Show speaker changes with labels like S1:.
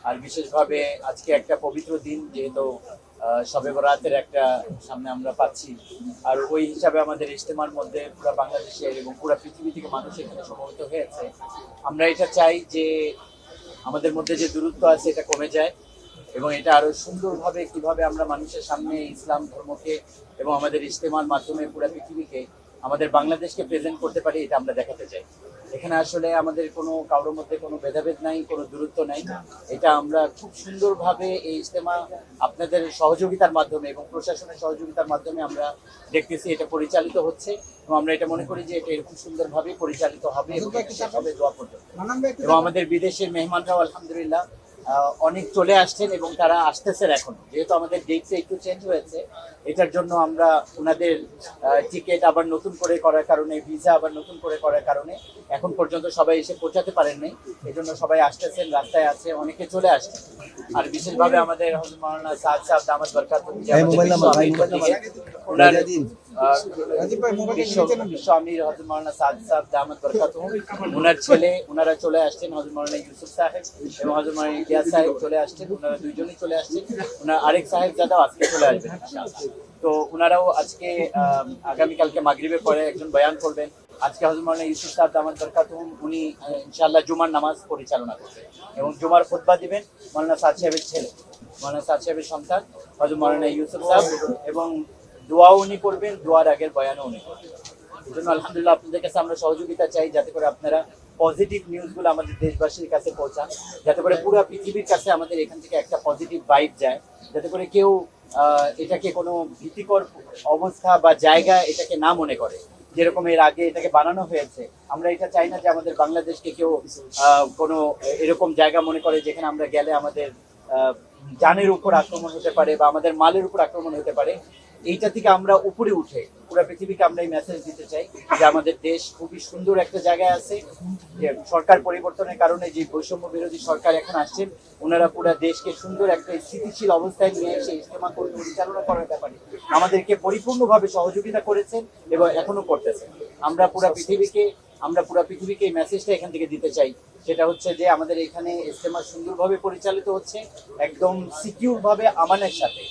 S1: আর বিশেষভাবে আজকে একটা পবিত্র দিন, যেহেতু শবে বরাতের একটা সামনে আমরা পাচ্ছি। আর ওই হিসাবে আমাদের ইজতেমার মধ্যে পুরো বাংলাদেশের এবং পুরো পৃথিবী থেকে মানুষ এখানে সমবেত হয়েছে। আমরা এটা চাই যে আমাদের মধ্যে যে দূরত্ব আছে এটা কমে যায় এবং এটা আরো সুন্দরভাবে কিভাবে আমরা মানুষের সামনে ইসলাম ধর্মকে এবং আমাদের ইজতেমার মাধ্যমে পুরো পৃথিবীকে আমাদের বাংলাদেশকে প্রেজেন্ট করতে পারি, এটা আমরা দেখাতে চাই। এখানে আসলে আমাদের কোনো কারোর মধ্যে কোনো ভেদাভেদ নাই, কোনো দূরত্ব নাই। এটা আমরা খুব সুন্দরভাবে এই ইজতেমা আপনাদের সহযোগিতার মাধ্যমে এবং প্রশাসনের সহযোগিতার মাধ্যমে আমরা দেখতেছি এটা পরিচালিত হচ্ছে এবং আমরা এটা মনে করি যে এটা এরকম সুন্দরভাবে পরিচালিত হবে এবং শেষ হবে দোয়া পর্যন্ত। এবং আমাদের বিদেশের মেহমানরাও আলহামদুলিল্লাহ অনেক চলে আসছেন এবং তারা আসতেছেন এখন, যেহেতু আমাদের ডেটটা একটু চেঞ্জ হয়েছে। এটার জন্য আমরা ওনাদের টিকিট আবার নতুন করে করার কারণে, ভিসা আবার নতুন করে করার কারণে এখন পর্যন্ত সবাই এসে পৌঁছাতে পারেননি। এই জন্য সবাই আসতেছেন, রাস্তায় আছে, অনেকে চলে আসছেন। আর বিশেষভাবে আমাদের হযরত মাওলানা সাদ সাহেব দামাত বরকাতুহু ওনার ছেলে ওনারা চলে আসছেন, হযরত মাওলানা ইউসুফ সাহেব এবং হযরত মাওলানা ইলিয়াস সাহেব চলে আসছেন। ওনারা দুইজনই চলে আসছেন। ওনার আরেক সাহেব দাদাও আজকে চলে আসবেন ইনশাআল্লাহ। তো ওনারাও আজকে আগামীকালকে মাগরিবের পরে একজন বয়ান করবেন। আজকে হযরত মাওলানা ইউসুফ সাহেব দামাত বরকাতুহু উনি ইনশাআল্লাহ জুমার নামাজ পরিচালনা করবেন এবং জুমার খুতবা দিবেন মাওলানা সাদ সাহেবের ছেলে, মাওলানা সাদ সাহেবের সন্তান হযরত মাওলানা ইউসুফ সাহেব, এবং দোয়াও উনি করবেন, দোয়ার আগের বয়ানও উনি করবেন। এই জন্য আলহামদুলিল্লাহ আপনাদের কাছে আমরা সহযোগিতা চাই, যাতে করে আপনারা পজিটিভ নিউজগুলো আমাদের দেশবাসীর কাছে পৌঁছান, যাতে করে পুরো পৃথিবীর কাছে আমাদের এখান থেকে একটা পজিটিভ ভাইব যায়, যাতে করে কেউ এটাকে কোনো ভীতিকর অবস্থা বা জায়গা এটাকে না মনে করে, যেরকম এর আগে এটাকে বানানো হয়েছে। আমরা এটা চাই না যে আমাদের বাংলাদেশকে কেউ কোনো এরকম জায়গা মনে করে যেখানে আমরা গেলে আমাদের জানের উপর আক্রমণ হতে পারে বা আমাদের মালের উপর আক্রমণ হতে পারে। এইটা থেকে আমরা উপরে উঠে পুরো পৃথিবীকে আমরা এই মেসেজ দিতে চাই যে আমাদের দেশ খুবই সুন্দর একটা জায়গায় আছে। যে সরকার পরিবর্তনের কারণে যে বৈষম্য বিরোধী সরকার এখন আসছেন, ওনারা পুরো দেশকে সুন্দর একটা স্থিতিশীল অবস্থায় নিয়ে এসে ইজতেমা করে পরিচালনা করার ব্যাপারে আমাদেরকে পরিপূর্ণভাবে সহযোগিতা করেছেন এবং এখনো করতেছেন। আমরা পুরো পৃথিবীকে এই মেসেজটা এখান থেকে দিতে চাই, সেটা হচ্ছে যে আমাদের এখানে ইজতেমা সুন্দরভাবে পরিচালিত হচ্ছে, একদম সিকিউর ভাবে, আমানের সাথে।